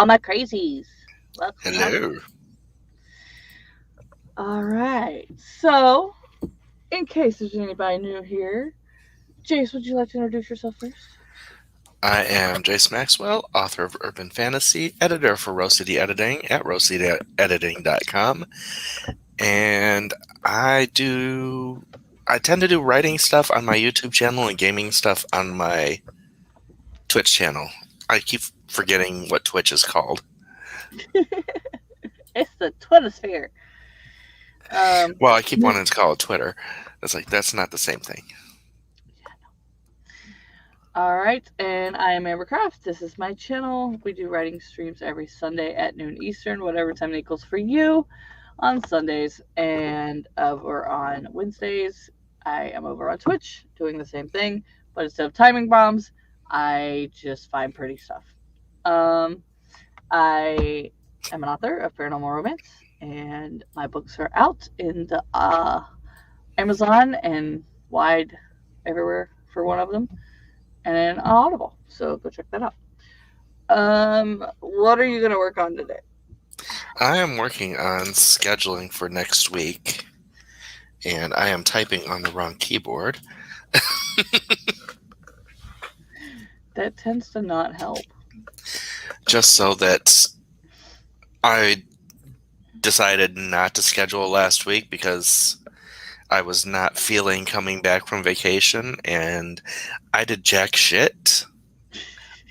all my crazies. Welcome. Hello. All right. So, in case there's anybody new here, Jayce, would you like to introduce yourself first? I am Jayce Maxwell, author of Urban Fantasy, editor for Rose City Editing at rosecityediting.com. And I tend to do writing stuff on my YouTube channel and gaming stuff on my Twitch channel. I keep forgetting what Twitch is called. It's the Twittersphere. Well, I keep wanting to call it Twitter. It's like, that's not the same thing. All right, and I am Amber Craft. This is my channel. We do writing streams every Sunday at noon Eastern, whatever time it equals for you on Sundays, and over on Wednesdays, I am over on Twitch doing the same thing, but instead of timing bombs, I just find pretty stuff. I am an author of paranormal romance, and my books are out in the Amazon and wide everywhere for one of them, and then Audible. So go check that out. What are you gonna work on today? I am working on scheduling for next week, and I am typing on the wrong keyboard. That tends to not help. Just so that I decided not to schedule last week because I was not feeling coming back from vacation, and I did jack shit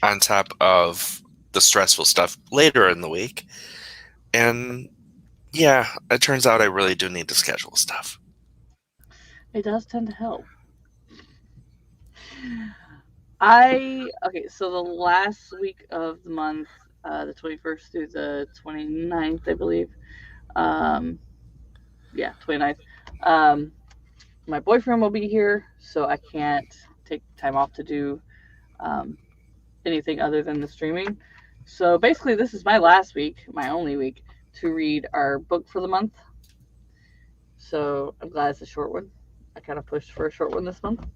on top of the stressful stuff later in the week. And yeah, it turns out I really do need to schedule stuff. It does tend to help. Okay, so the last week of the month, the 21st through the 29th, I believe. Yeah, 29th. My boyfriend will be here, so I can't take time off to do anything other than the streaming. So basically, this is my last week, my only week, to read our book for the month. So I'm glad it's a short one. I kind of pushed for a short one this month.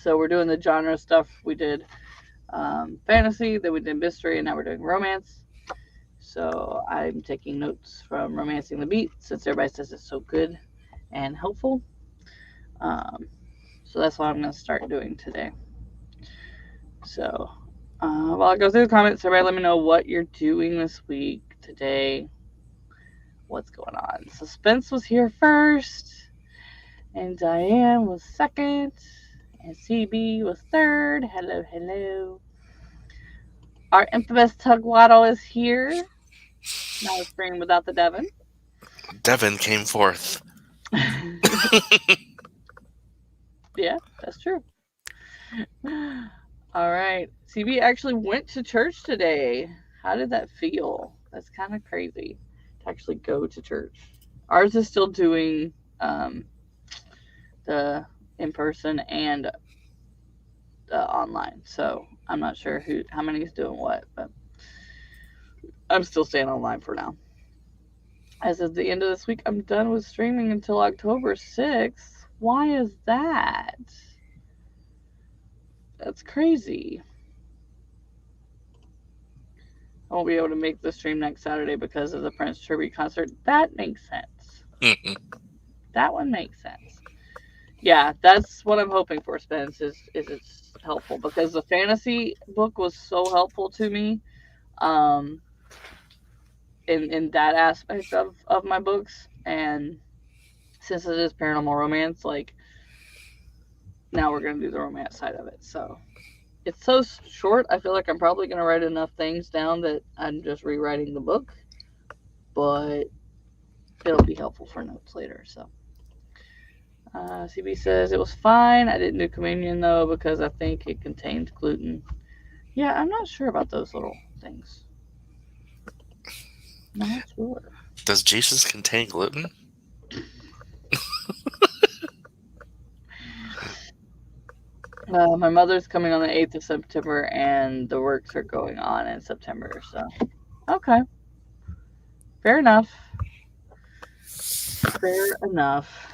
So we're doing the genre stuff. We did fantasy, then we did mystery, and now we're doing romance. So I'm taking notes from Romancing the Beat since everybody says it's so good and helpful. So that's what I'm going to start doing today. So while I go through the comments, everybody let me know what you're doing this week, today, what's going on. Suspense was here first, and Diane was second, and CB was third. Hello, hello. Our infamous Tug Waddle is here. Not a stream without the Devon. Devin came forth. Yeah, that's true. All right. CB actually went to church today. How did that feel? That's kind of crazy to actually go to church. Ours is still doing the in person and online, so I'm not sure how many is doing what, but I'm still staying online for now. As of the end of this week, I'm done with streaming until October 6th. Why is that? That's crazy. I won't be able to make the stream next Saturday because of the Prince tribute concert. That makes sense. That one makes sense. Yeah, that's what I'm hoping for, Spence, is it's helpful, because the fantasy book was so helpful to me in that aspect of my books. And since it is paranormal romance, like, now we're going to do the romance side of it. So it's so short, I feel like I'm probably going to write enough things down that I'm just rewriting the book, but it'll be helpful for notes later. So CB says it was fine. I didn't do communion though because I think it contained gluten. Yeah, I'm not sure about those little things. Not sure. Does Jesus contain gluten? My mother's coming on the 8th of September, and the works are going on in September. So, okay, fair enough. Fair enough.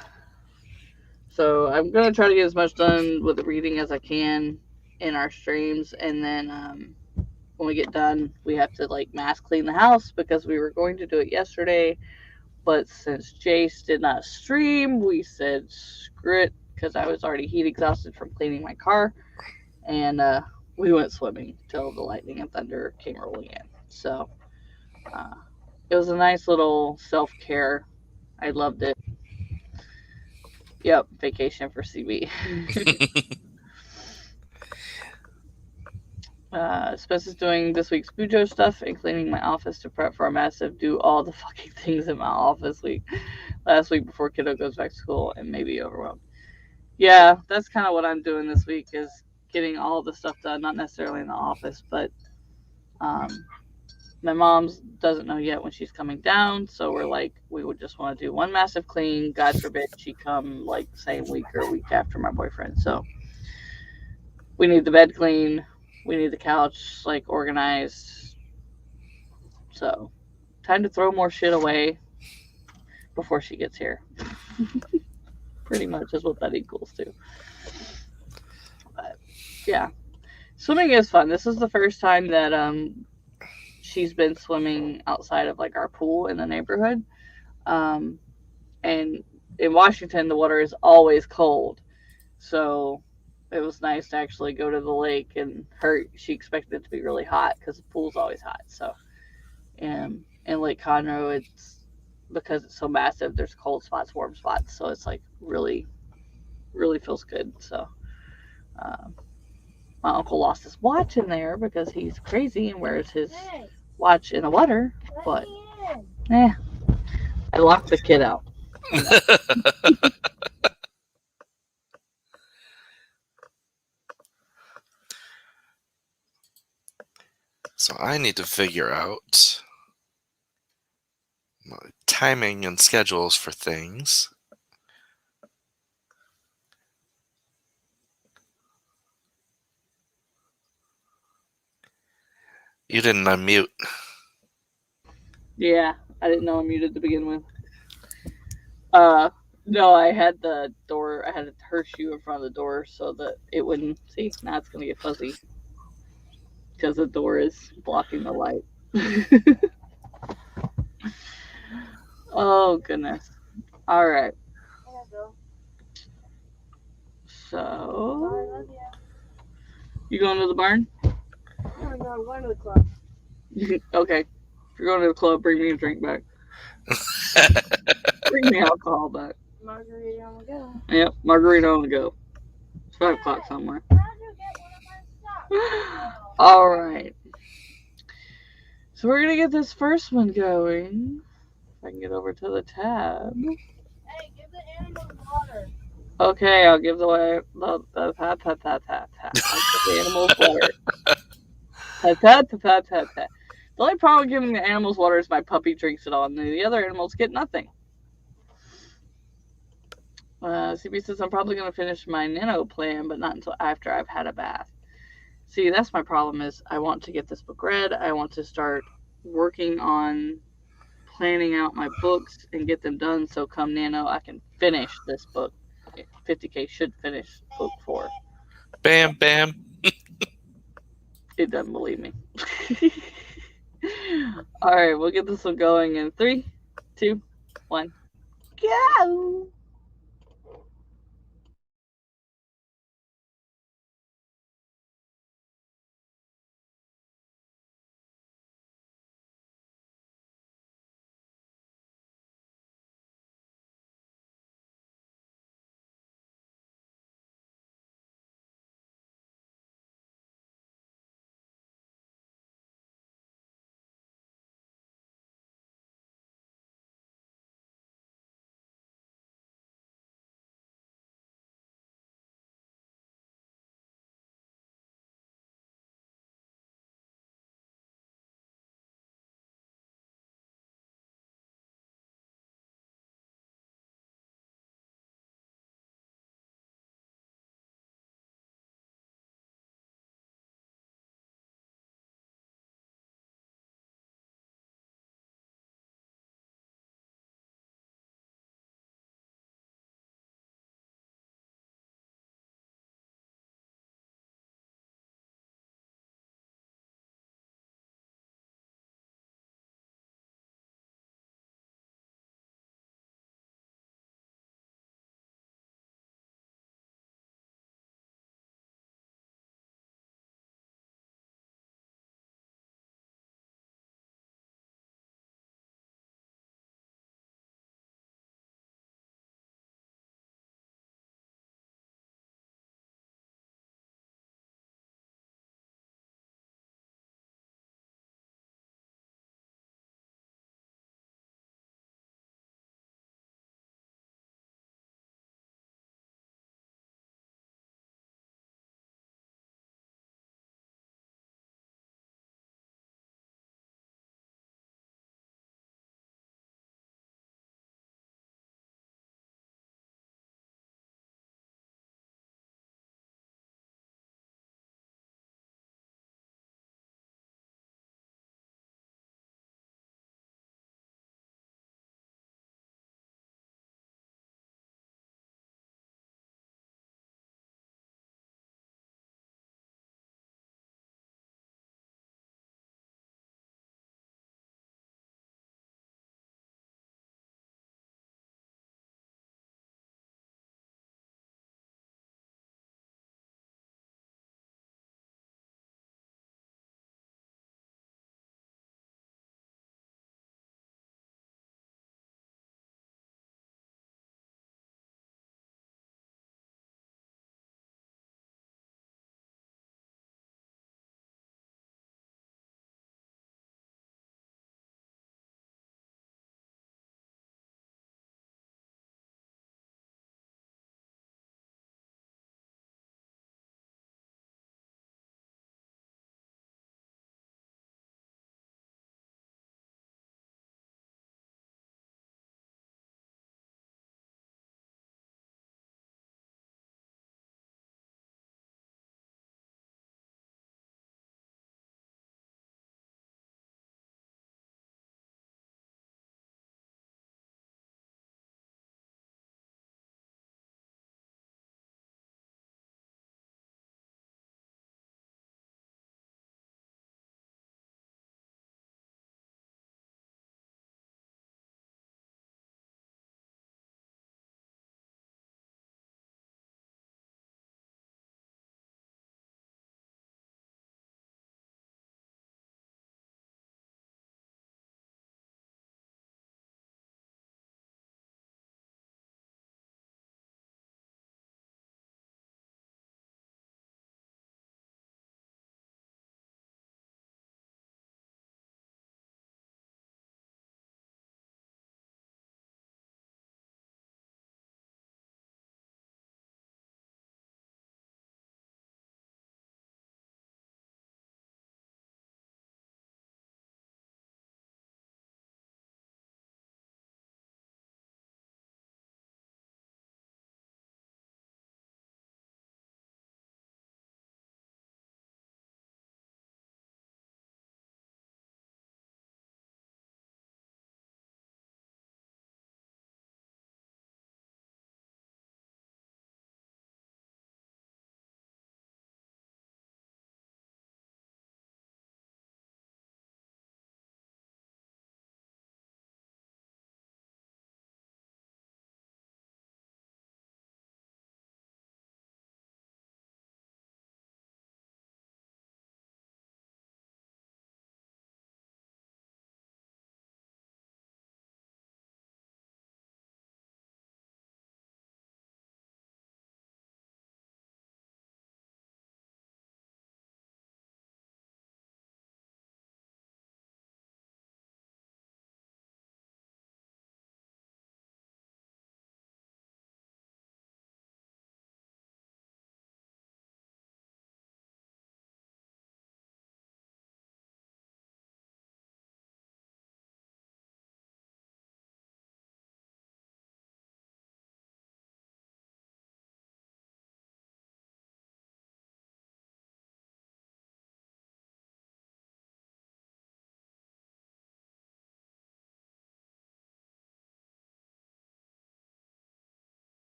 So I'm gonna try to get as much done with the reading as I can in our streams, and then when we get done, we have to like mass clean the house because we were going to do it yesterday. But since Jayce did not stream, we said screw it because I was already heat exhausted from cleaning my car. And we went swimming till the lightning and thunder came rolling in. So uh, it was a nice little self care. I loved it. Yep, vacation for CB. Spencer's doing this week's Bujo stuff and cleaning my office to prep for a massive do all the fucking things in my office week last week before kiddo goes back to school and maybe overwhelmed. Yeah, that's kind of what I'm doing this week is getting all the stuff done, not necessarily in the office, but um, my mom's doesn't know yet when she's coming down, so we're like, we would just want to do one massive clean. God forbid she come like the same week or a week after my boyfriend. So we need the bed clean, we need the couch like organized. So time to throw more shit away before she gets here. Pretty much is what that equals to. But yeah, swimming is fun. This is the first time that she's been swimming outside of like our pool in the neighborhood. Um, and in Washington, the water is always cold. So it was nice to actually go to the lake, and she expected it to be really hot because the pool's always hot. So in Lake Conroe, it's because it's so massive, there's cold spots, warm spots. So it's like really, really feels good. So um, my uncle lost his watch in there because he's crazy and wears his watch in the water. But I locked the kid out. So I need to figure out my timing and schedules for things. You didn't unmute. Yeah, I didn't know I muted to begin with. No, I had the door. I had her shoe in front of the door so that it wouldn't. See, now it's gonna get fuzzy because the door is blocking the light. Oh goodness. All right. So you going to the barn? No, I'm going to the club. Okay. If you're going to the club, bring me a drink back. Bring me alcohol back. Margarita on the go. Yep, margarita on the go. It's 5 o'clock somewhere. How did you get one of my socks? All right. So we're gonna get this first one going. If I can get over to the tab. Hey, give the animals water. Okay, I'll give the animals water. The only problem with giving the animals water is my puppy drinks it all, and the other animals get nothing. CB says I'm probably gonna finish my Nano plan, but not until after I've had a bath. See, that's my problem is I want to get this book read. I want to start working on planning out my books and get them done so come Nano I can finish this book. 50K should finish book 4. Bam, bam. It doesn't believe me. Alright, we'll get this one going in 3, 2, 1, go!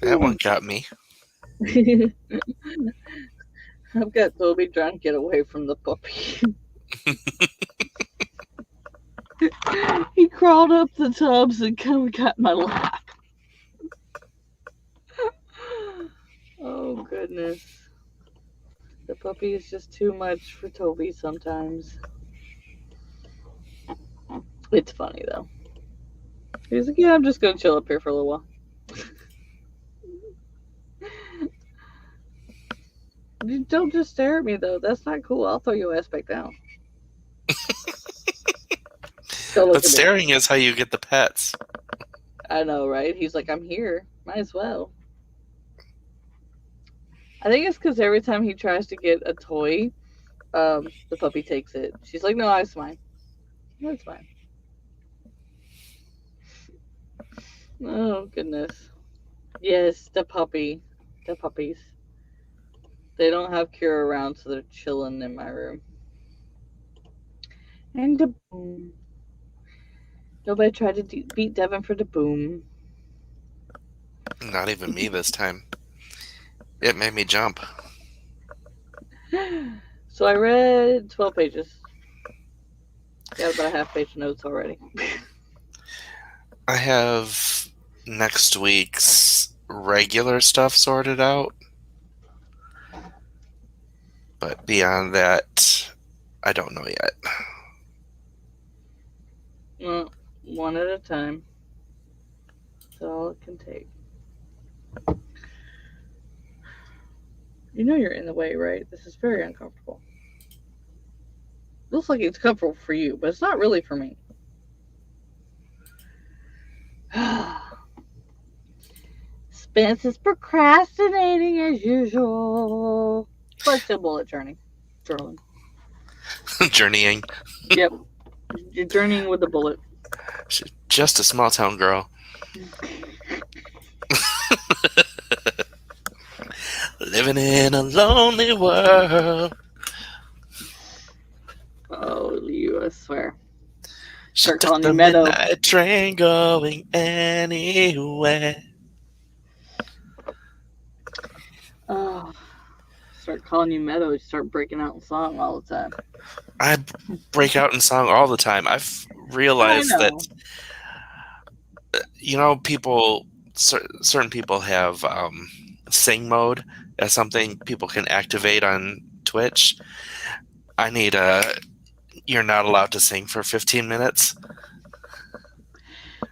That one got me. I've got Toby trying to get away from the puppy. He crawled up the tubs and got in my lap. Oh, goodness. The puppy is just too much for Toby sometimes. It's funny, though. He's like, yeah, I'm just going to chill up here for a little while. You don't just stare at me, though. That's not cool. I'll throw your ass back down. But staring is how you get the pets. I know, right? He's like, I'm here. Might as well. I think it's because every time he tries to get a toy, the puppy takes it. She's like, no, it's mine. No, it's mine. Oh, goodness. Yes, the puppy. The puppies. They don't have Kira around, so they're chilling in my room. And the boom. Nobody tried to beat Devin for the boom. Not even me this time. It made me jump. So I read 12 pages. Got about a half-page notes already. I have next week's regular stuff sorted out. But beyond that, I don't know yet. Well, one at a time. That's all it can take. You know you're in the way, right? This is very uncomfortable. Looks like it's comfortable for you, but it's not really for me. Spence is procrastinating as usual. But still bullet journaling. Journeying. Yep. You're journeying with the bullet. She's just a small town girl. Living in a lonely world. Oh, you, I swear. She Start took calling the you Meadow. midnight train going anywhere. Oh, start calling you Meadow. You start breaking out in song all the time. I break out in song all the time. I've realized that, certain people have sing mode as something people can activate on Twitch. I need you're not allowed to sing for 15 minutes.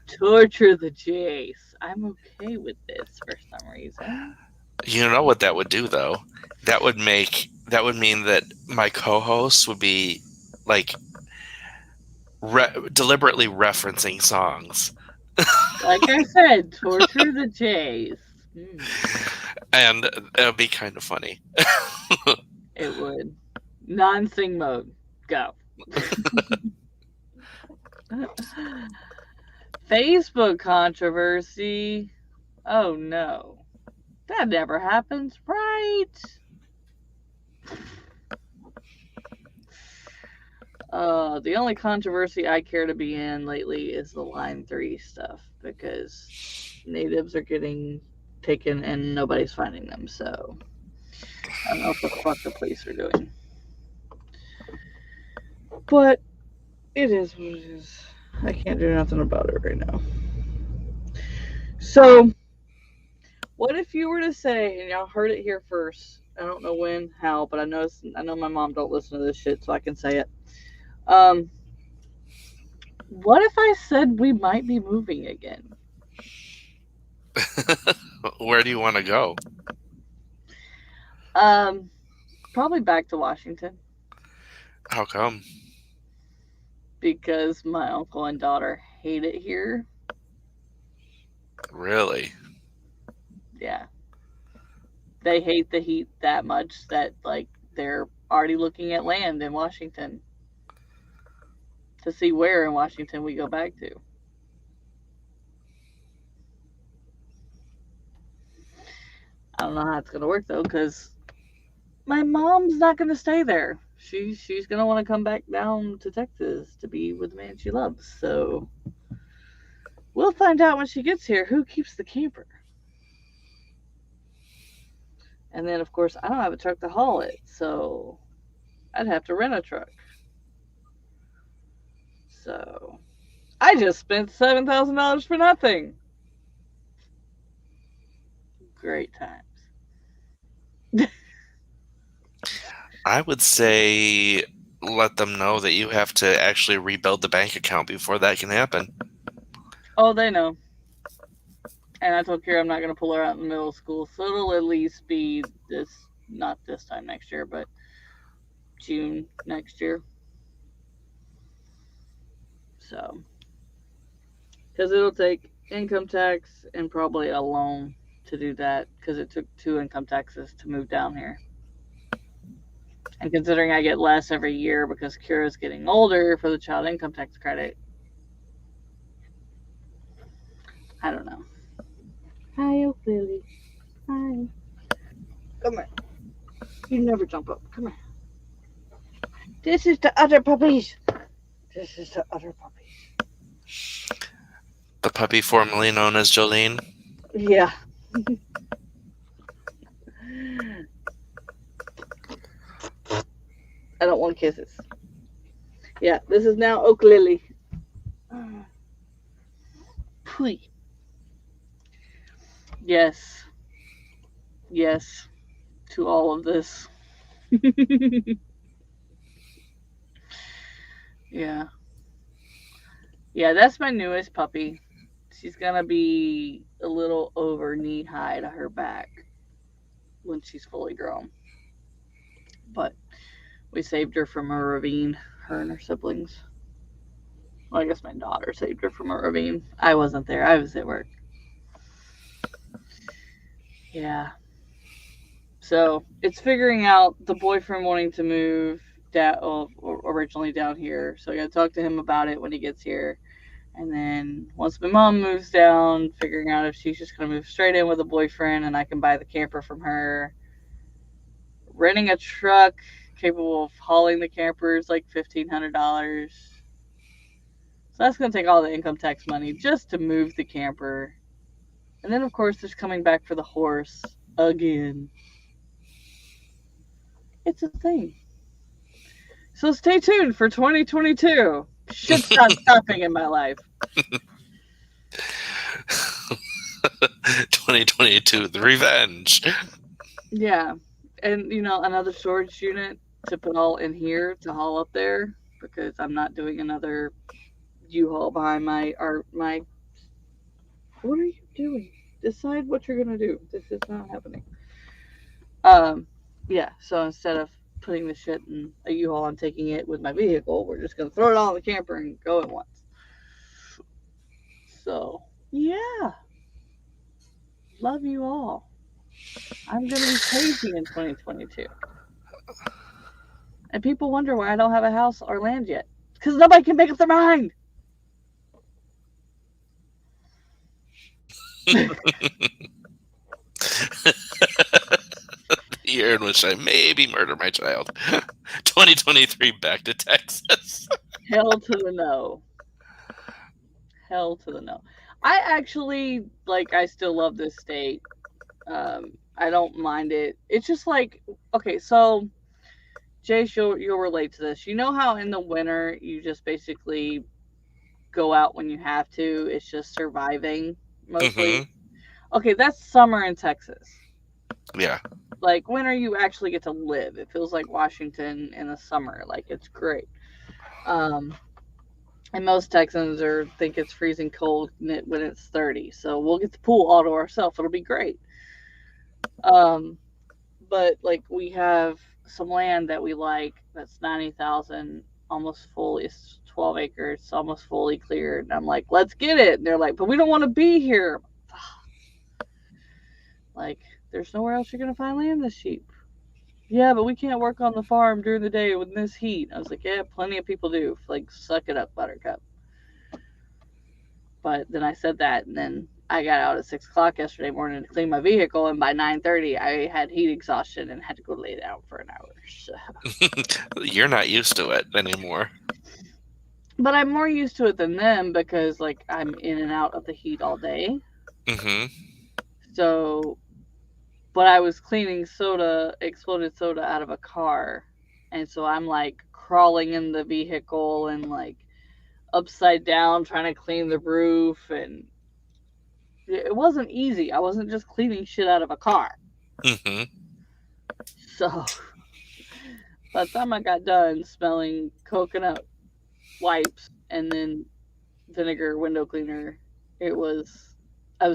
Torture the Jayce. I'm okay with this for some reason. You know what that would do, though? That would mean that my co-host would be like deliberately referencing songs. Like I said, torture the Jayce. And it would be kind of funny. It would. Non-sing mode. Go. Facebook controversy. Oh no. That never happens, right? The only controversy I care to be in lately is the Line 3 stuff, because natives are getting taken and nobody's finding them, so I don't know what the fuck the police are doing. But it is what it is. I can't do nothing about it right now. So, what if you were to say, and y'all heard it here first, I don't know when, how, but I know my mom don't listen to this shit, so I can say it. What if I said we might be moving again? Where do you want to go? Probably back to Washington. How come? Because my uncle and daughter hate it here. Really? Yeah. They hate the heat that much that, like, they're already looking at land in Washington to see where in Washington we go back to. I don't know how it's going to work, though, because my mom's not going to stay there. She's going to want to come back down to Texas to be with the man she loves. So we'll find out when she gets here who keeps the camper. And then, of course, I don't have a truck to haul it, so I'd have to rent a truck. So I just spent $7,000 for nothing. Great times. I would say let them know that you have to actually rebuild the bank account before that can happen. Oh, they know. And I told Kira I'm not going to pull her out in the middle of school, so it'll at least be not this time next year, but June next year. So, because it'll take income tax and probably a loan to do that, because it took 2 income taxes to move down here. And considering I get less every year because Kira's getting older for the child income tax credit, I don't know. Hi, Oak Lily. Hi. Come here. You never jump up. Come here. This is the other puppies. This is the other puppies. The puppy formerly known as Jolene. Yeah. I don't want kisses. Yeah, this is now Oak Lily. Pui. Yes. Yes. To all of this. Yeah. Yeah, that's my newest puppy. She's gonna be a little over knee high to her back when she's fully grown. But we saved her from a ravine, her and her siblings. Well, I guess my daughter saved her from a ravine. I wasn't there, I was at work. Yeah. So it's figuring out the boyfriend wanting to move originally down here. So I gotta talk to him about it when he gets here. And then once my mom moves down, figuring out if she's just going to move straight in with a boyfriend and I can buy the camper from her. Renting a truck capable of hauling the camper is like $1,500. So that's going to take all the income tax money just to move the camper. And then, of course, there's coming back for the horse again. It's a thing. So stay tuned for 2022. Shit's not stopping in my life. 2022, the revenge. Yeah. And, another storage unit to put all in here to haul up there because I'm not doing another U-Haul behind my. What are you doing? Decide what you're going to do. This is not happening. Yeah, so instead of putting the shit in a U-Haul and taking it with my vehicle, we're just going to throw it all in the camper and go at once. So, yeah. Love you all. I'm going to be crazy in 2022. And people wonder why I don't have a house or land yet. Because nobody can make up their mind. The year in which I maybe murder my child. 2023, back to Texas. Hell to the no. Hell to the no. I actually, I still love this state. I don't mind it. It's just like, okay, so, Jayce, you'll relate to this. You know how in the winter you just basically go out when you have to? It's just surviving, mostly. Mm-hmm. Okay, that's summer in Texas. Yeah. Like, winter you actually get to live. It feels like Washington in the summer. Like, it's great. And most Texans think it's freezing cold when it's 30. So we'll get the pool all to ourselves. It'll be great. But we have some land that we like that's 90,000, almost fully. It's 12 acres, almost fully cleared. And I'm like, let's get it. And they're like, but we don't want to be here. There's nowhere else you're gonna find land this cheap. Yeah, but we can't work on the farm during the day with this heat. I was like, yeah, plenty of people do. Suck it up, Buttercup. But then I said that, and then I got out at 6 o'clock yesterday morning to clean my vehicle, and by 9:30 I had heat exhaustion and had to go lay down for an hour. So. You're not used to it anymore. But I'm more used to it than them because I'm in and out of the heat all day. Mm-hmm. So but I was cleaning exploded soda out of a car. And so I'm like crawling in the vehicle and like upside down trying to clean the roof. And it wasn't easy. I wasn't just cleaning shit out of a car. Mm-hmm. So by the time I got done smelling coconut wipes and then vinegar window cleaner, I was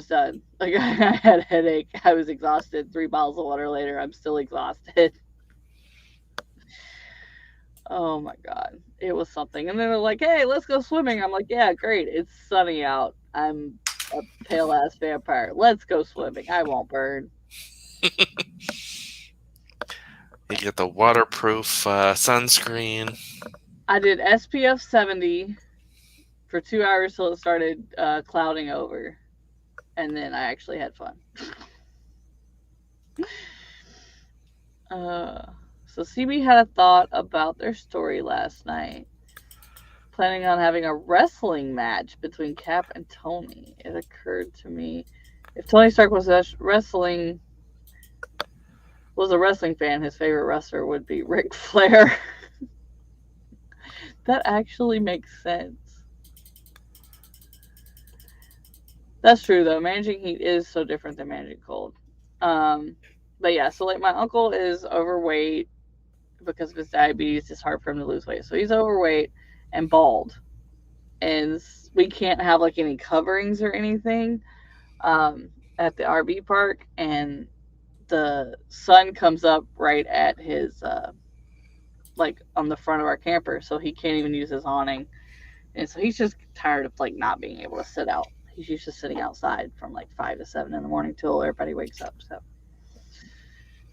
done. Like I had a headache. I was exhausted. 3 bottles of water later, I'm still exhausted. Oh my god, it was something. And then they're like, "Hey, let's go swimming." I'm like, "Yeah, great. It's sunny out. I'm a pale ass vampire. Let's go swimming. I won't burn." You get the waterproof sunscreen. I did SPF 70 for 2 hours till it started clouding over, and then I actually had fun. So CB had a thought about their story last night, planning on having a wrestling match between Cap and Tony. It occurred to me, if Tony Stark was a wrestling fan, his favorite wrestler would be Ric Flair. That actually makes sense. That's true though. Managing heat is so different than managing cold. But yeah, so like my uncle is overweight because of his diabetes. It's hard for him to lose weight, so he's overweight and bald, and we can't have like any coverings or anything at the RV park, and the sun comes up right at his like on the front of our camper, so he can't even use his awning, and so he's just tired of like not being able to sit out. He's used to sitting outside from like 5 to 7 in the morning till everybody wakes up. So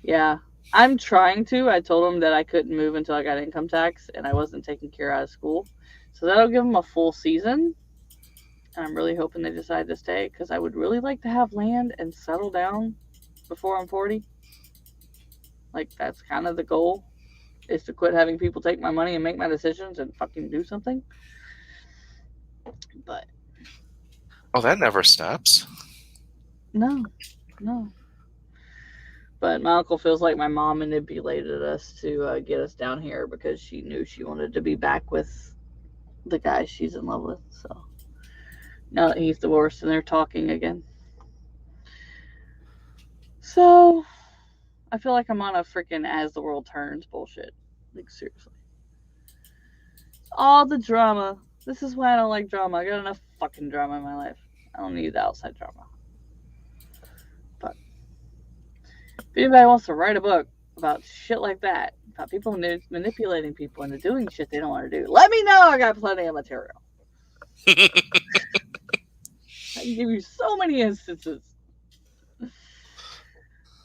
yeah, I'm trying to. I told him that I couldn't move until I got income tax and I wasn't taking care out of school, so that'll give him a full season. I'm really hoping they decide to stay because I would really like to have land and settle down before I'm 40. Like, that's kind of the goal, is to quit having people take my money and make my decisions and fucking do something. But Oh, that never stops. no. But my uncle feels like my mom manipulated us to get us down here because she knew she wanted to be back with the guy she's in love with. So now that he's divorced and they're talking again. So I feel like I'm on a freaking As the World Turns bullshit. Like, seriously. All the drama. This is why I don't like drama. I got enough fucking drama in my life. I don't need the outside drama. But if anybody wants to write a book about shit like that, about people manipulating people into doing shit they don't want to do, let me know. I got plenty of material. I can give you so many instances.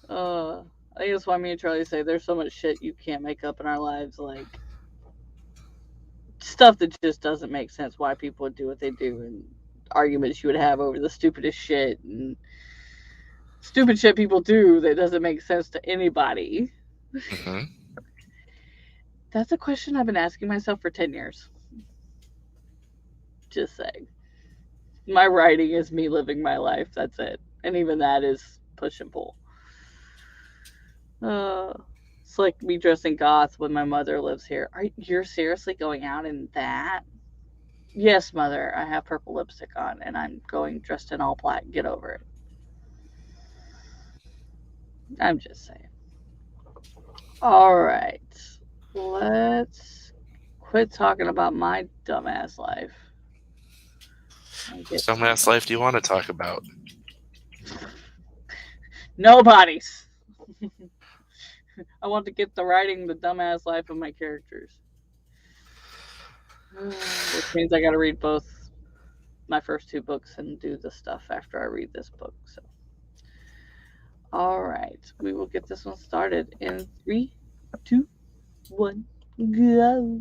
I think that's why me and Charlie say there's so much shit you can't make up in our lives, like stuff that just doesn't make sense. Why people would do what they do, and arguments you would have over the stupidest shit, and stupid shit people do that doesn't make sense to anybody. Mm-hmm. That's a question I've been asking myself for 10 years. Just saying. My writing is me living my life. That's it. And even that is push and pull. It's like me dressing goth when my mother lives here. You're seriously going out in that? Yes, mother. I have purple lipstick on and I'm going dressed in all black. Get over it. I'm just saying. All right. Let's quit talking about my dumbass life. Whose dumbass life do you want to talk about? Nobody's. I want to get to writing the dumbass life of my characters. Which means I gotta read both my first 2 books and do the stuff after I read this book. So, all right, we will get this one started in 3, 2, 1, go.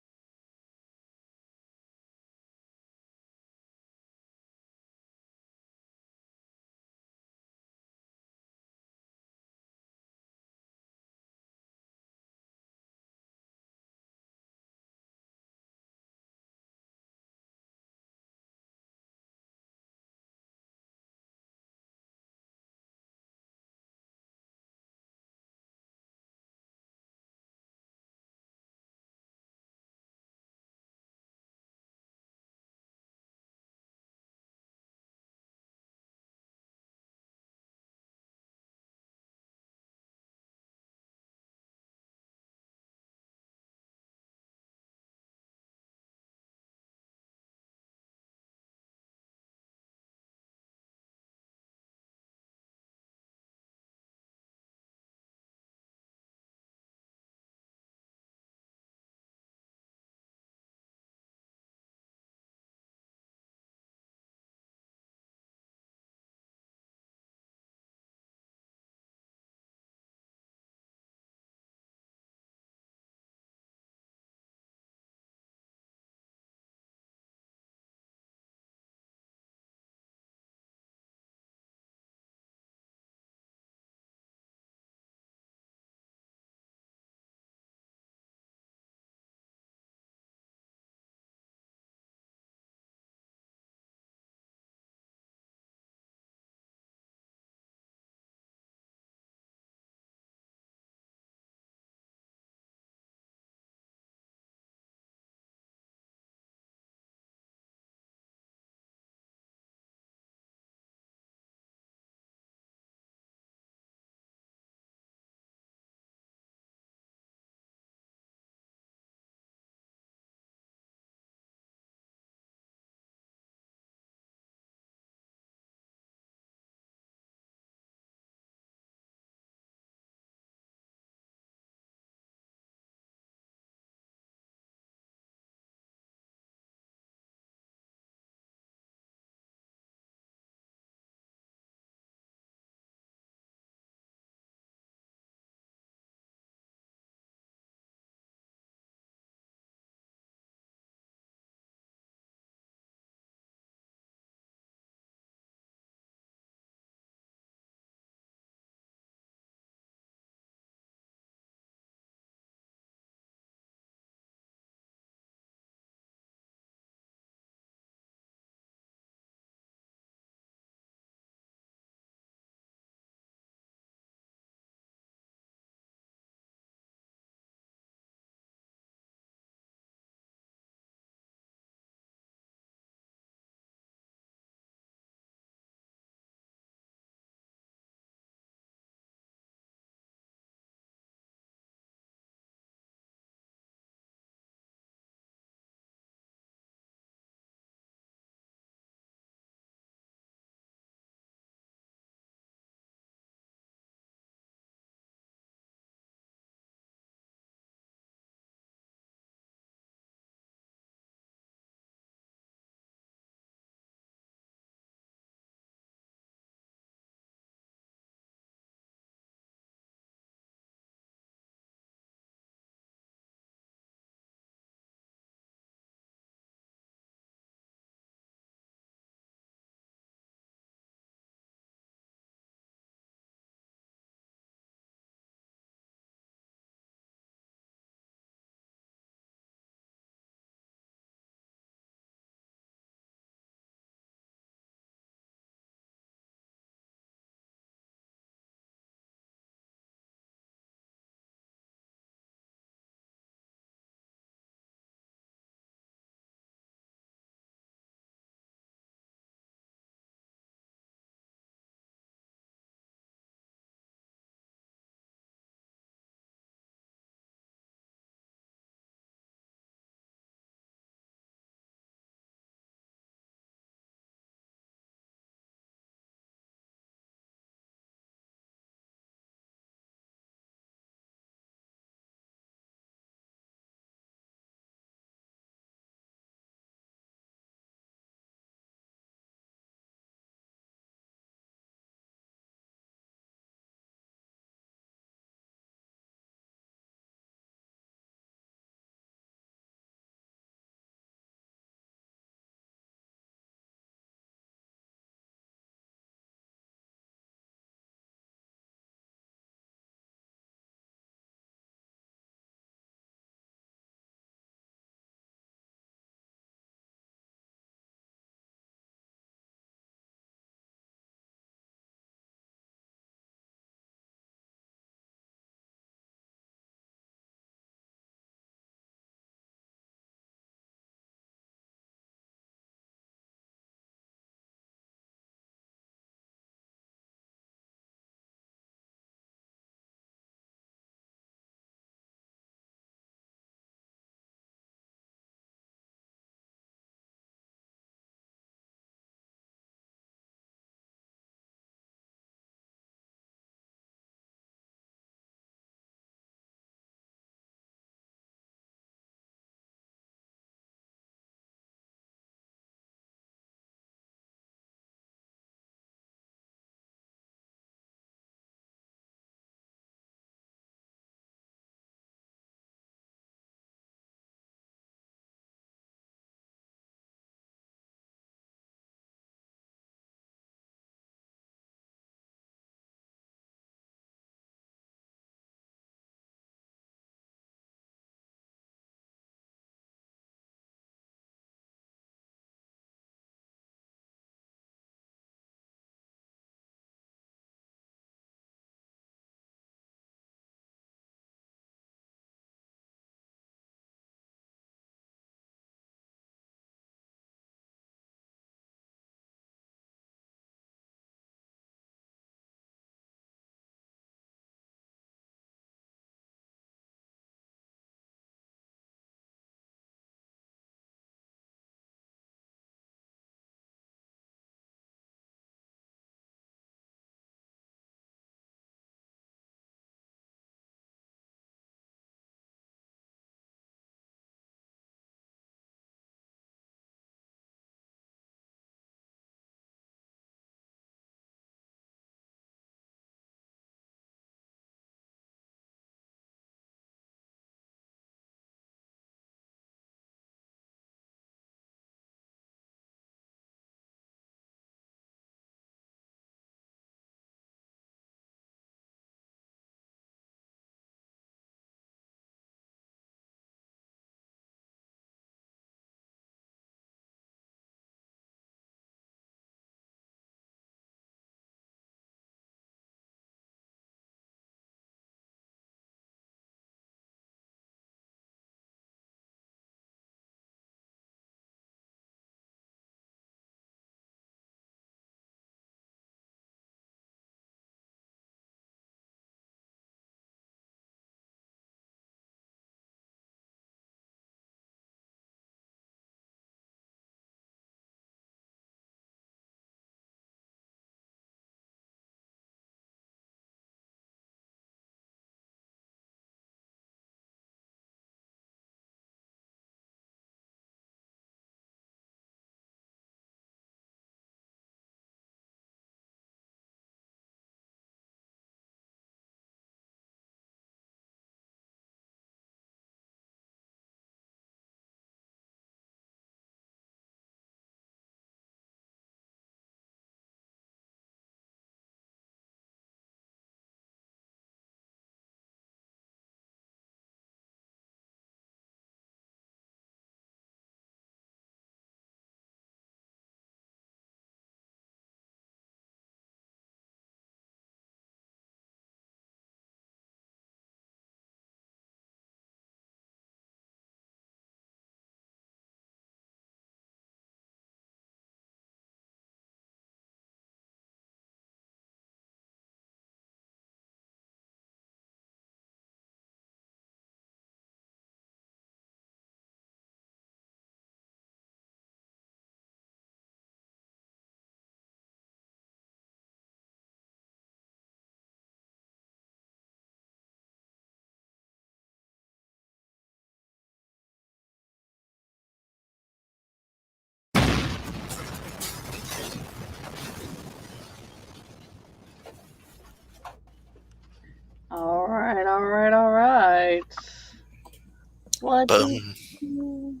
Boom.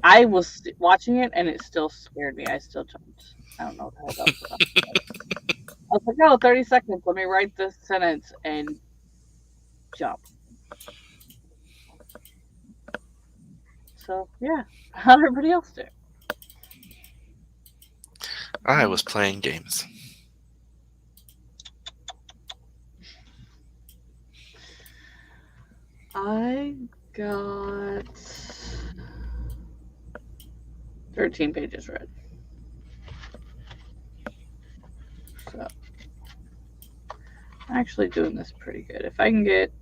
I was watching it and it still scared me. I still jumped. I don't know what the hell else. I was like, oh, 30 seconds. Let me write this sentence and jump. So, yeah. How'd everybody else do? I was playing games. I got 13 pages read. So, I'm actually doing this pretty good. If I can get,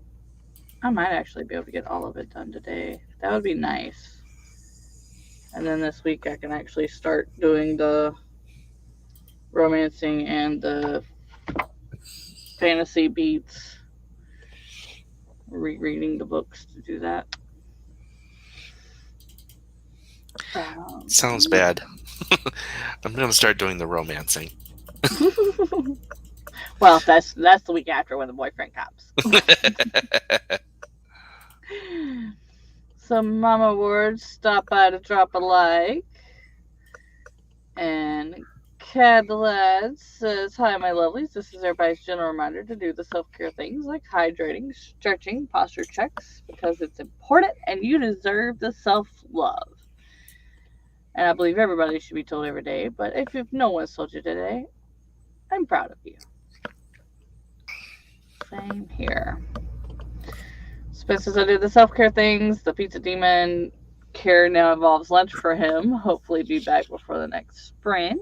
I might actually be able to get all of it done today. That would be nice. And then this week I can actually start doing the romancing and the fantasy beats. Rereading the books to do that. Sounds bad. I'm going to start doing the romancing. Well, that's the week after when the boyfriend comes. So Mama Ward stopped by to drop a like. And Cadlad says, hi, my lovelies. This is everybody's general reminder to do the self-care things like hydrating, stretching, posture checks, because it's important and you deserve the self-love. And I believe everybody should be told every day, but if no one's told you today, I'm proud of you. Same here. Spence says, I did the self-care things. The pizza demon care now involves lunch for him. Hopefully be back before the next sprint.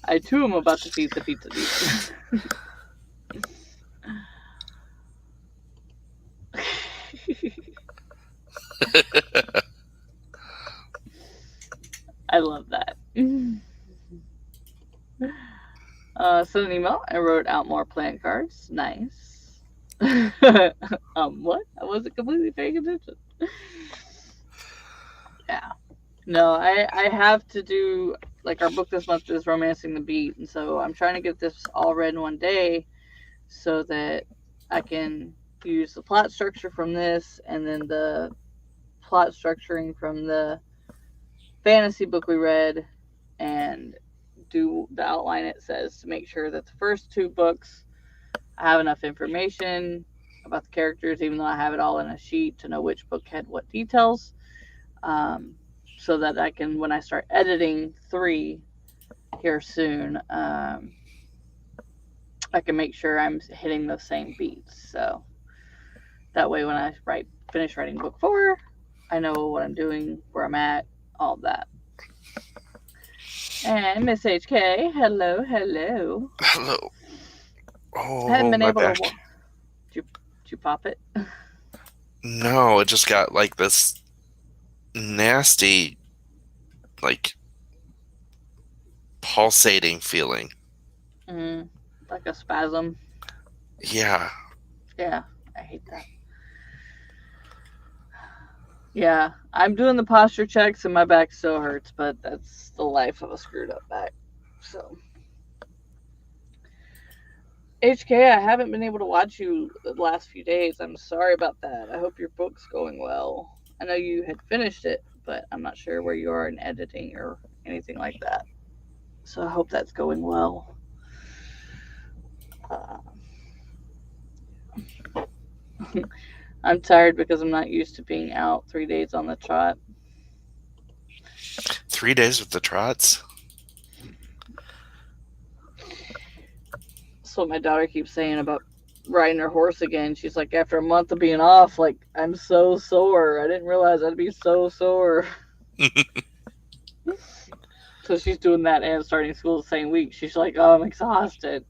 I too am about to feed the pizza demon. I love that. Sent an email. I wrote out more plant cards. Nice. What? I wasn't completely paying attention. Yeah. No, I have to do, like, our book this month is Romancing the Beat, and so I'm trying to get this all read in one day so that I can use the plot structure from this and then the plot structuring from the fantasy book we read and do the outline it says to make sure that the first two books I have enough information about the characters, even though I have it all in a sheet to know which book had what details, so that I can, when I start editing 3 here soon, I can make sure I'm hitting the same beats. So that way when I finish writing book 4, I know what I'm doing, where I'm at, all of that. And Miss HK, hello. Hello. Oh, I haven't been my able back. to. Did you pop it? No, it just got like this nasty, like, pulsating feeling. Like a spasm. Yeah. Yeah, I hate that. Yeah, I'm doing the posture checks and my back still hurts, but that's the life of a screwed up back. So, HK, I haven't been able to watch you the last few days. I'm sorry about that. I hope your book's going well. I know you had finished it, but I'm not sure where you are in editing or anything like that. So I hope that's going well. I'm tired because I'm not used to being out 3 days on the trot. 3 days with the trots? That's what my daughter keeps saying about riding her horse again. She's like, after a month of being off, like, I'm so sore. I didn't realize I'd be so sore. So she's doing that and starting school the same week. She's like, oh, I'm exhausted.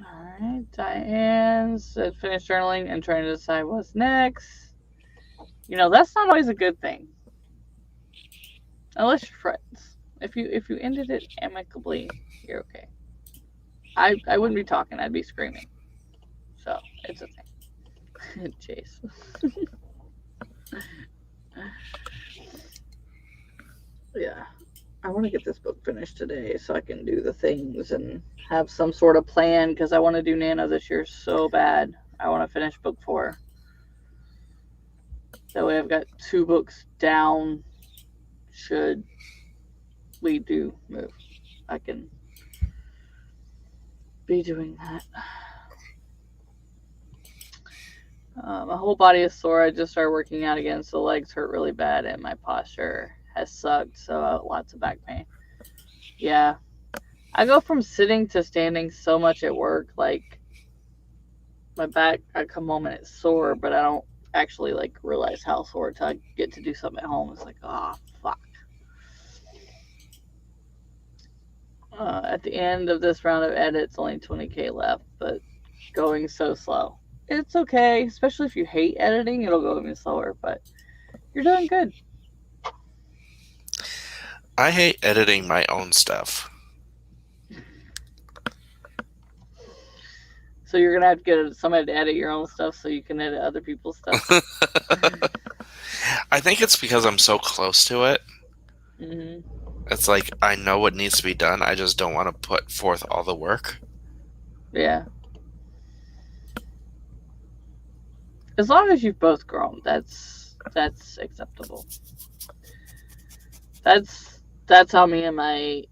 Alright, Diane said finish journaling and trying to decide what's next. You know, that's not always a good thing. Unless you're friends. If you ended it amicably, you're okay. I wouldn't be talking, I'd be screaming. So, it's a thing. Jayce. Yeah. I want to get this book finished today so I can do the things and have some sort of plan because I want to do Nano this year so bad. I want to finish book 4. That way I've got 2 books down should we do move. I can be doing that. My whole body is sore. I just started working out again, so legs hurt really bad, and my posture has sucked, so lots of back pain. Yeah. I go from sitting to standing so much at work, like, my back, I come home and it's sore, but I don't actually, like, realize how sore until I get to do something at home. It's like, oh, fuck. At the end of this round of edits, only 20K left, but going so slow. It's okay, especially if you hate editing, it'll go even slower, but you're doing good. I hate editing my own stuff. So you're gonna have to get somebody to edit your own stuff so you can edit other people's stuff. I think it's because I'm so close to it. Mm-hmm. It's like I know what needs to be done. I just don't want to put forth all the work. Yeah. As long as you've both grown, that's acceptable. That's how me and my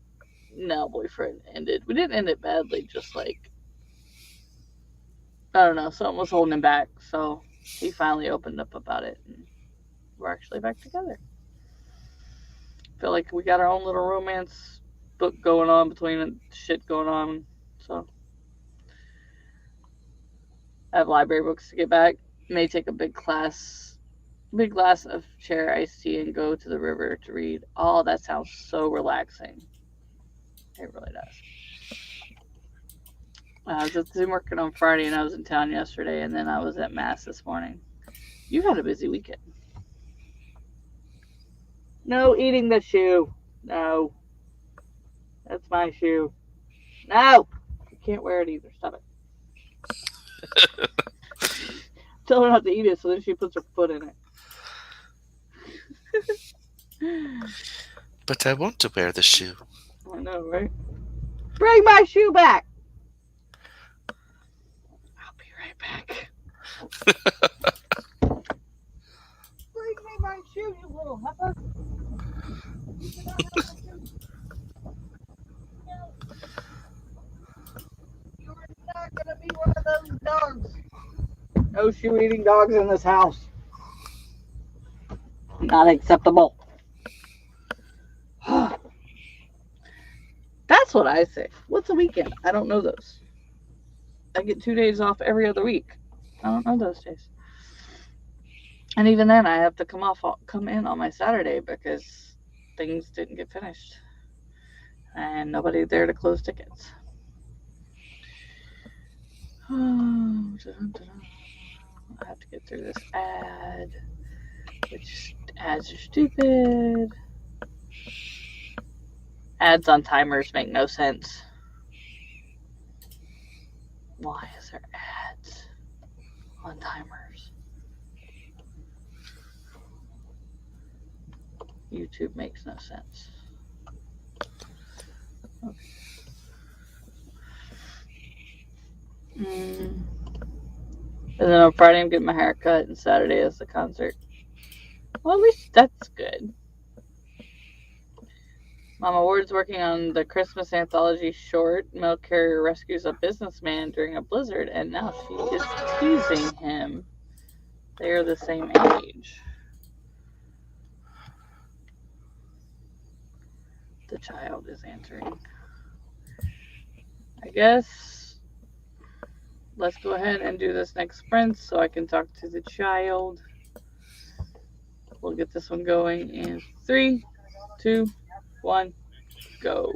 now boyfriend ended. We didn't end it badly, just like, I don't know, something was holding him back. So he finally opened up about it, and we're actually back together. Feel like we got our own little romance book going on between shit going on. So I have library books to get back. May take a big glass of cherry iced tea and go to the river to read. Oh, that sounds so relaxing. It really does. I was at Zoom working on Friday and I was in town yesterday and then I was at Mass this morning. You had a busy weekend. No eating the shoe. No. That's my shoe. No! You can't wear it either. Stop it. Tell her not to eat it so then she puts her foot in it. But I want to wear the shoe. I know, right? Bring my shoe back! I'll be right back. Bring me my shoe, you little heifer! You're not gonna be one of those dogs. No shoe eating dogs in this house. Not acceptable. That's what I say. What's a weekend? I don't know those. I get 2 days off every other week. I don't know those days. And even then, I have to come in on my Saturday because things didn't get finished, and nobody there to close tickets. I have to get through this ad, which ads are stupid. Ads on timers make no sense. Why is there ads on timers? YouTube makes no sense. Okay. And then on Friday I'm getting my hair cut and Saturday is the concert. Well, at least that's good. Mama Ward's working on the Christmas anthology short. Mail carrier rescues a businessman during a blizzard, and now she is teasing him. They are the same age. The child is answering. I guess let's go ahead and do this next sprint so I can talk to the child. We'll get this one going in 3, 2, 1, go.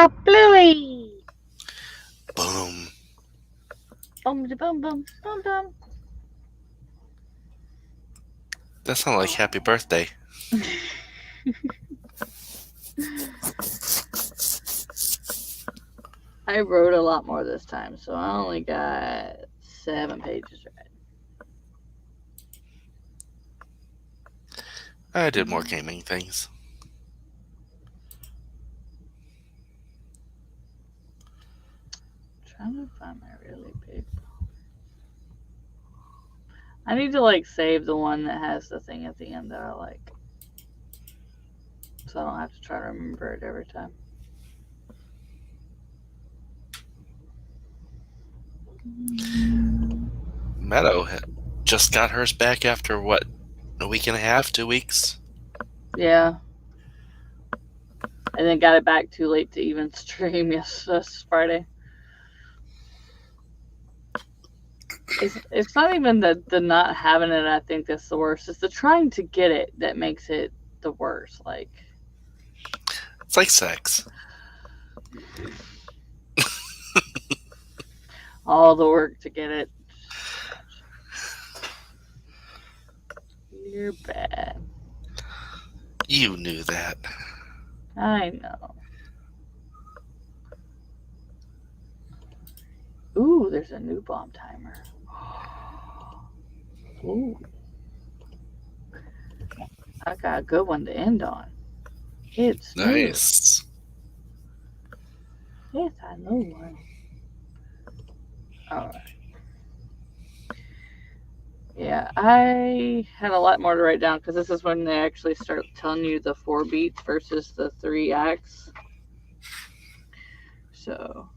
up, Bluey! Boom. Boom, da, boom, boom, boom, boom. That sounds like happy birthday. I wrote a lot more this time, so I only got 7 pages read. I did more gaming things. Trying to find my really big. I need to like save the one that has the thing at the end that I like, so I don't have to try to remember it every time. Meadow just got hers back after what, a week and a half, 2 weeks? Yeah. And then got it back too late to even stream this Friday. It's not even the not having it, I think, that's the worst. It's the trying to get it that makes it the worst. Like, it's like sex. all the work to get it. You're bad. You knew that. I know. Ooh, there's a new bomb timer. Ooh. I got a good one to end on. It's Nice. new. Yes, I know one. Alright. Yeah, I had a lot more to write down because this is when they actually start telling you the 4 beats versus the 3 acts. So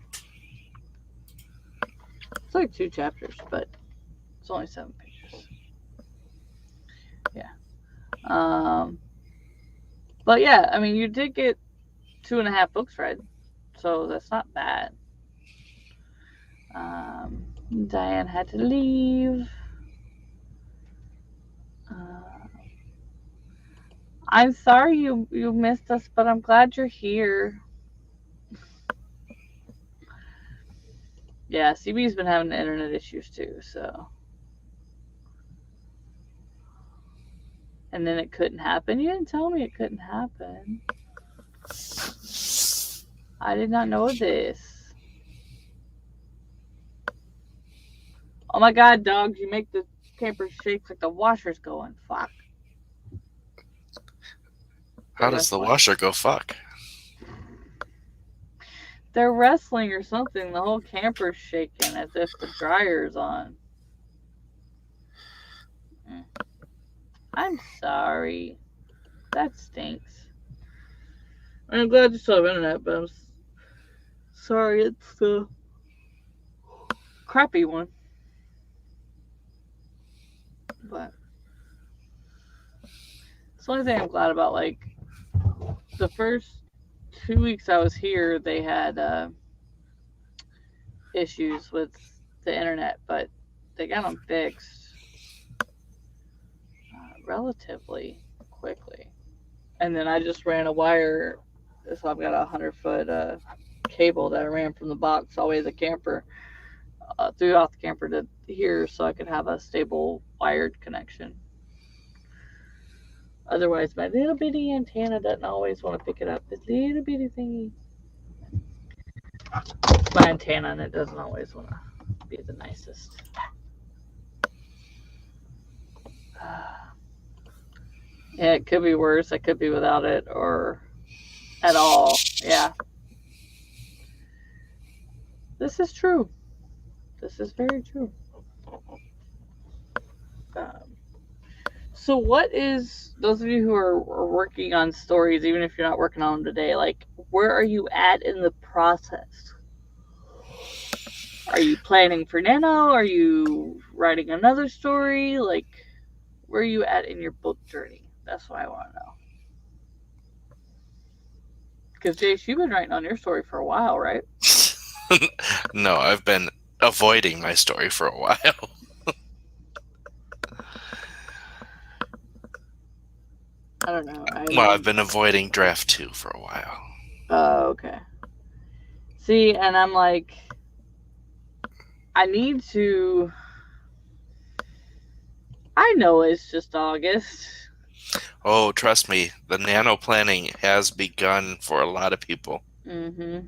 it's like 2 chapters, but it's only 7 pages. Yeah. But yeah, I mean, you did get 2.5 books read, so that's not bad. Diane had to leave. I'm sorry you missed us, but I'm glad you're here. Yeah, CB's been having internet issues too, so. And then it couldn't happen. You didn't tell me it couldn't happen. I did not know this. Oh my god, dogs, you make the camper shake like the washer's going. Fuck. How does the washer go fuck? They're wrestling or something. The whole camper's shaking as if the dryer's on. I'm sorry. That stinks. I'm glad you still have internet, but I'm sorry it's the crappy one. But it's the only thing I'm glad about. Like, the first 2 weeks I was here, they had issues with the internet, but they got them fixed relatively quickly. And then I just ran a wire, so I've got a 100-foot cable that I ran from the box all the way to the camper, throughout the camper to here, so I could have a stable wired connection. Otherwise, my little bitty antenna doesn't always want to pick it up. This little bitty thingy. My antenna, and it doesn't always want to be the nicest. Yeah, it could be worse. I could be without it or at all. Yeah. This is true. This is very true. So what is, those of you who are working on stories, even if you're not working on them today, like, where are you at in the process? Are you planning for Nano? Are you writing another story? Like, where are you at in your book journey? That's what I want to know. Because, Jayce, you've been writing on your story for a while, right? No, I've been avoiding my story for a while. I don't know. Well, I've been avoiding draft 2 for a while. Oh, okay. See, and I'm like, I need to. I know it's just August. Oh, trust me, the nano planning has begun for a lot of people. Mm-hmm.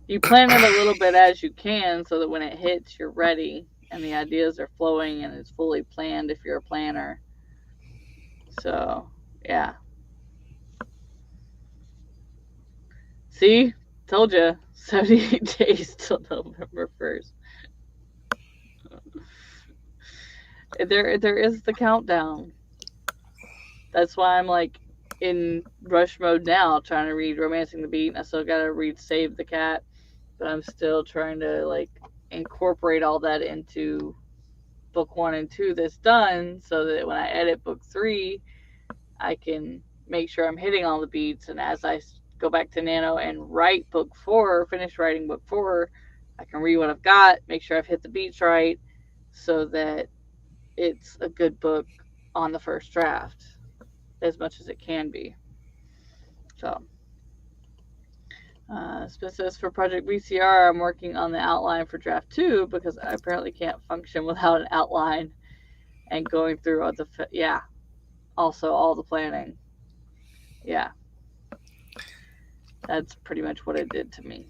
You plan it a little bit as you can so that when it hits, you're ready and the ideas are flowing and it's fully planned if you're a planner. So, yeah. See? Told you. 78 days till November 1st. There is the countdown. That's why I'm like in rush mode now, trying to read Romancing the Beat. I still gotta read Save the Cat, but I'm still trying to like incorporate all that into book 1 and 2 that's done, so that when I edit book 3, I can make sure I'm hitting all the beats. And as I go back to Nano and write book 4, finish writing book 4, I can read what I've got, make sure I've hit the beats right, so that it's a good book on the first draft as much as it can be. So, says for Project VCR, I'm working on the outline for draft 2 because I apparently can't function without an outline and going through all the also all the planning. Yeah, that's pretty much what it did to me.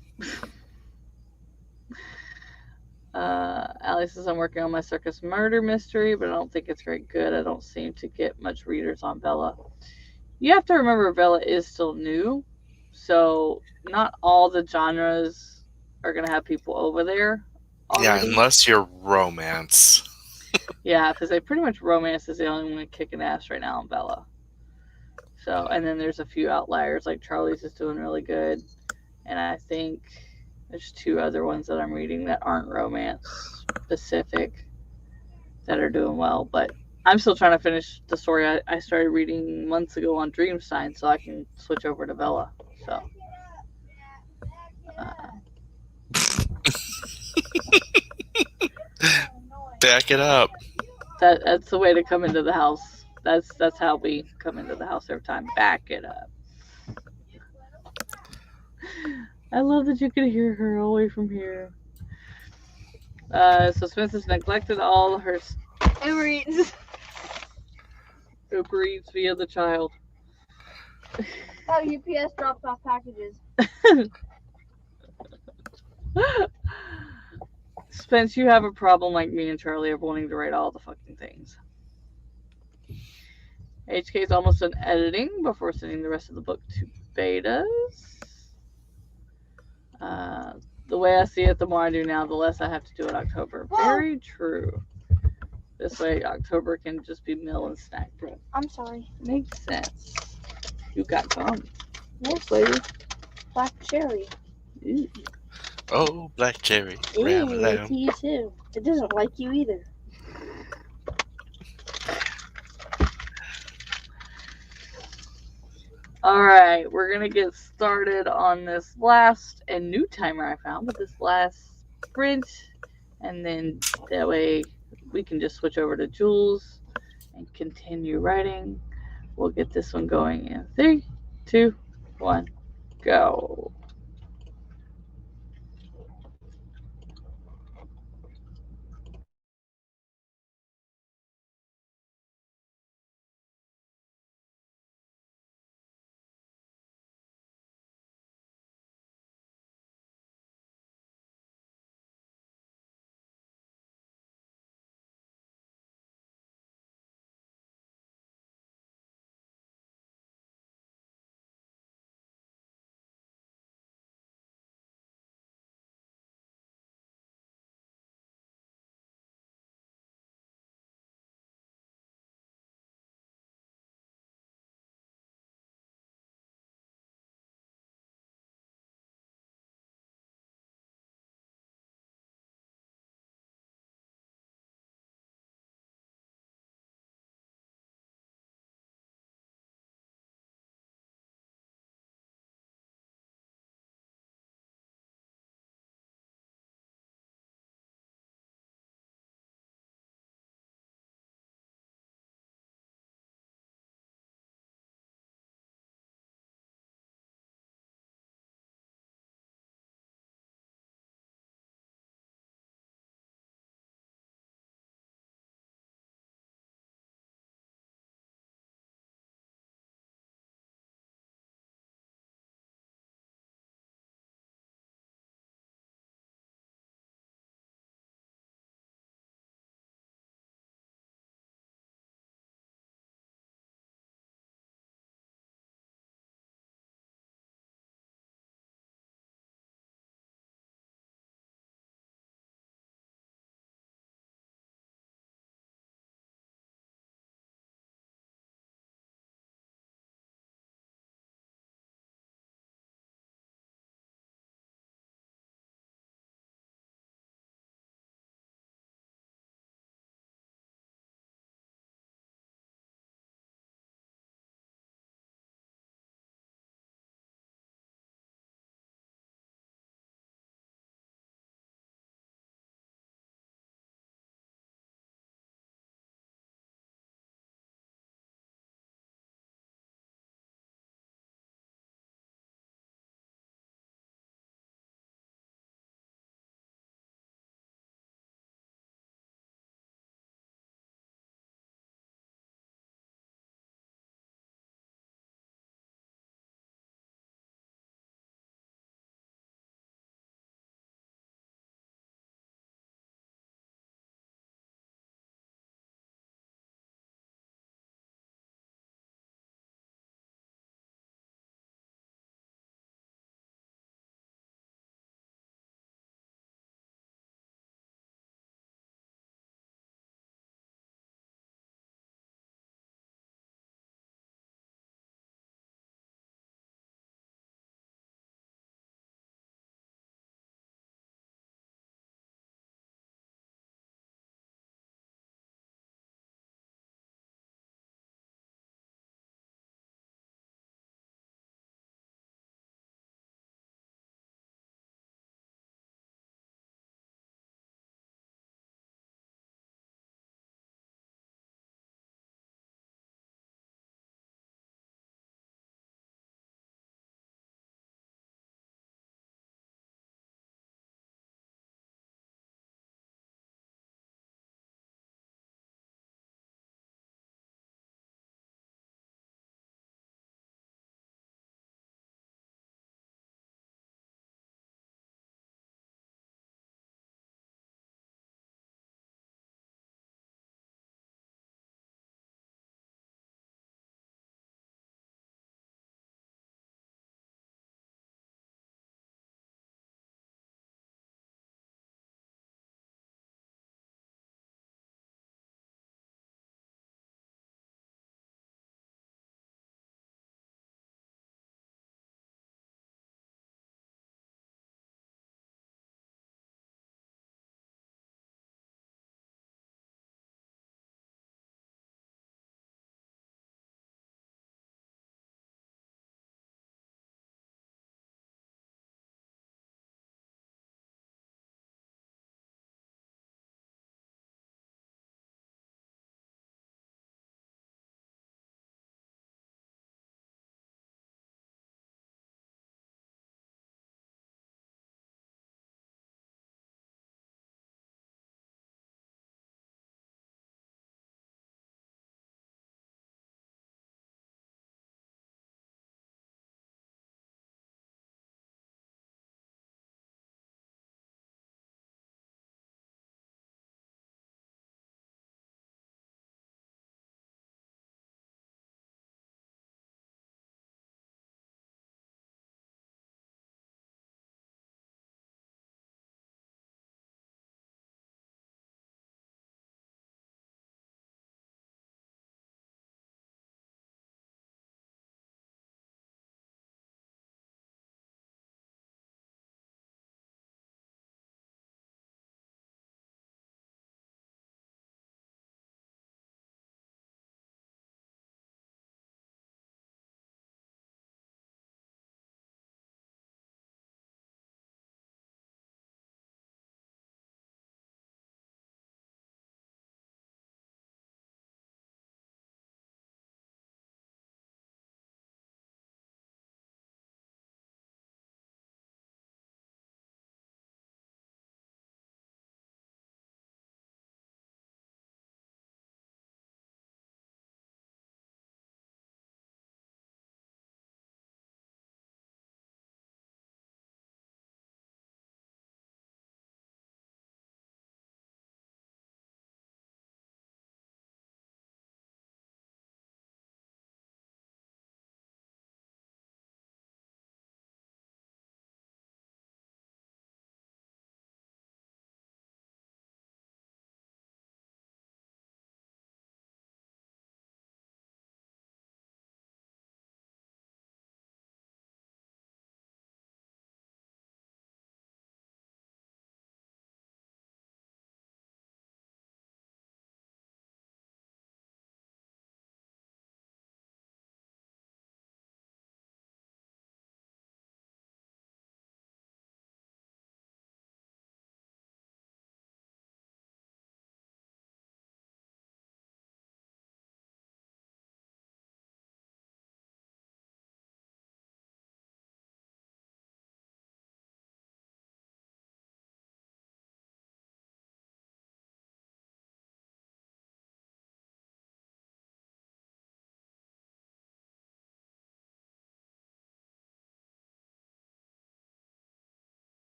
Allie says I'm working on my circus murder mystery, but I don't think it's very good. I don't seem to get much readers on Bella. You have to remember Bella is still new, so not all the genres are going to have people over there already. Yeah, unless you're romance. Yeah, because pretty much romance is the only one kicking ass right now on Bella. So, and then there's a few outliers, like Charlie's is doing really good, and I think there's 2 other ones that I'm reading that aren't romance specific that are doing well. But I'm still trying to finish the story I started reading months ago on Dreamstein, so I can switch over to Bella. So, Back it up. that's the way to come into the house. That's how we come into the house every time. Back it up. I love that you can hear her all the way from here. So Smith has neglected all her Uber Eats. Uber Eats via the child. Oh, UPS drops off packages. Spence, you have a problem like me and Charlie of wanting to write all the fucking things. HK is almost done editing before sending the rest of the book to betas. The way I see it, the more I do now, the less I have to do in October. Whoa. Very true. This way, October can just be meal and snack prep. I'm sorry. Makes sense. You got gum. Yes, lady. Black cherry. Ooh. Oh, black cherry. Ew, Ram-a-lam. to you too. It doesn't like you either. Alright, we're gonna get started on this last and new timer I found, but this last sprint, and then that way we can just switch over to Jules and continue writing. We'll get this one going in 3, 2, 1, go.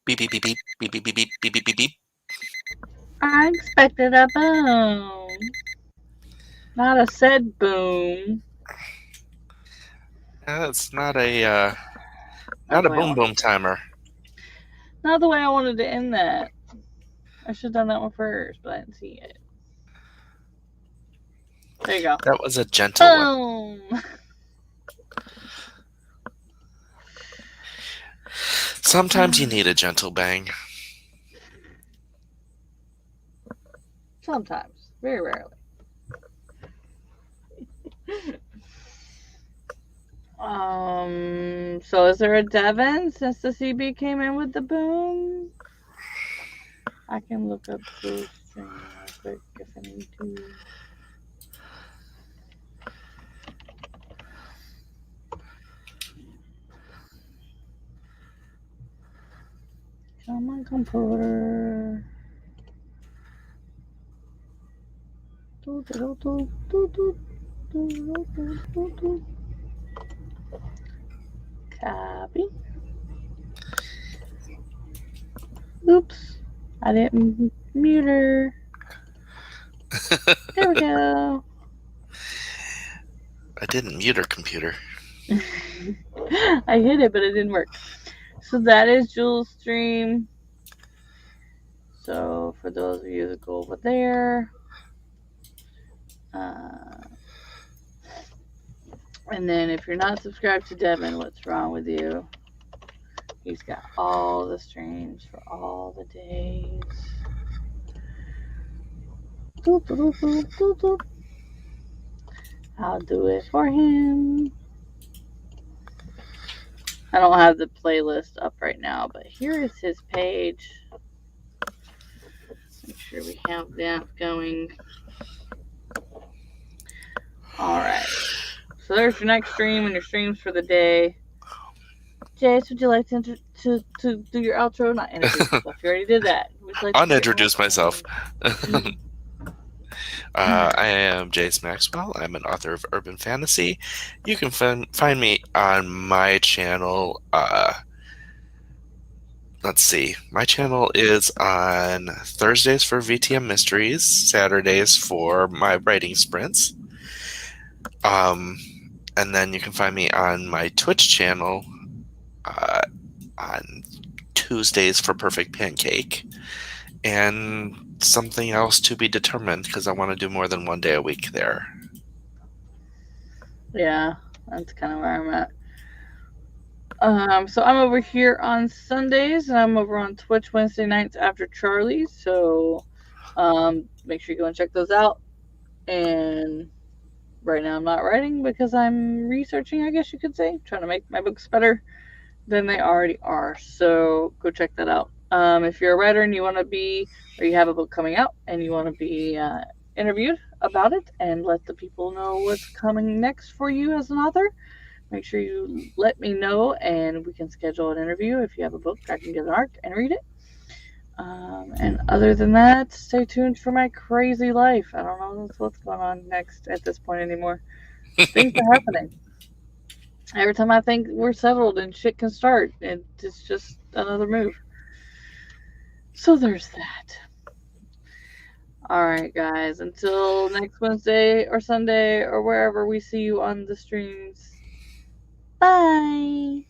Beep beep beep beep beep beep beep beep beep beep beep beep. I expected a boom. Not a said boom. It's not a boom boom timer. Not the way I wanted to end that. I should have done that one first, but I didn't see it. There you go. That was a gentle one. Boom! Sometimes you need a gentle bang. Sometimes. Very rarely. So is there a Devin since the CB came in with the boom? I can look up the stream real quick if I need to. Come on, computer. Copy. Oops. I didn't mute her. There we go. I didn't mute her computer. I hit it, but it didn't work. So that is Jules' stream. So for those of you that go over there, and then if you're not subscribed to Devin, what's wrong with you? He's got all the streams for all the days. Doop, doop, doop, doop, doop. I'll do it for him. I don't have the playlist up right now, but here is his page. Make sure we have that going. Alright. So there's your next stream and your streams for the day. Jayce, would you like to do your outro? Not introduce yourself. You already did that. Unintroduce myself. I am Jayce Maxwell. I'm an author of urban fantasy. You can find me on my channel. Let's see. My channel is on Thursdays for VTM Mysteries, Saturdays for my writing sprints. And then you can find me on my Twitch channel on Tuesdays for Perfect Pancake. And something else to be determined because I want to do more than one day a week there. Yeah, that's kind of where I'm at. So I'm over here on Sundays, and I'm over on Twitch Wednesday nights after Charlie's. So make sure you go and check those out. And right now I'm not writing because I'm researching, I guess you could say, trying to make my books better than they already are. So go check that out. If you're a writer and you want to be, or you have a book coming out and you want to be interviewed about it and let the people know what's coming next for you as an author, make sure you let me know and we can schedule an interview. If you have a book, I can get an arc and read it. And other than that, stay tuned for my crazy life. I don't know what's going on next at this point anymore. Things are happening. Every time I think we're settled and shit can start, it's just another move. So there's that. Alright, guys. Until next Wednesday or Sunday or wherever we see you on the streams. Bye.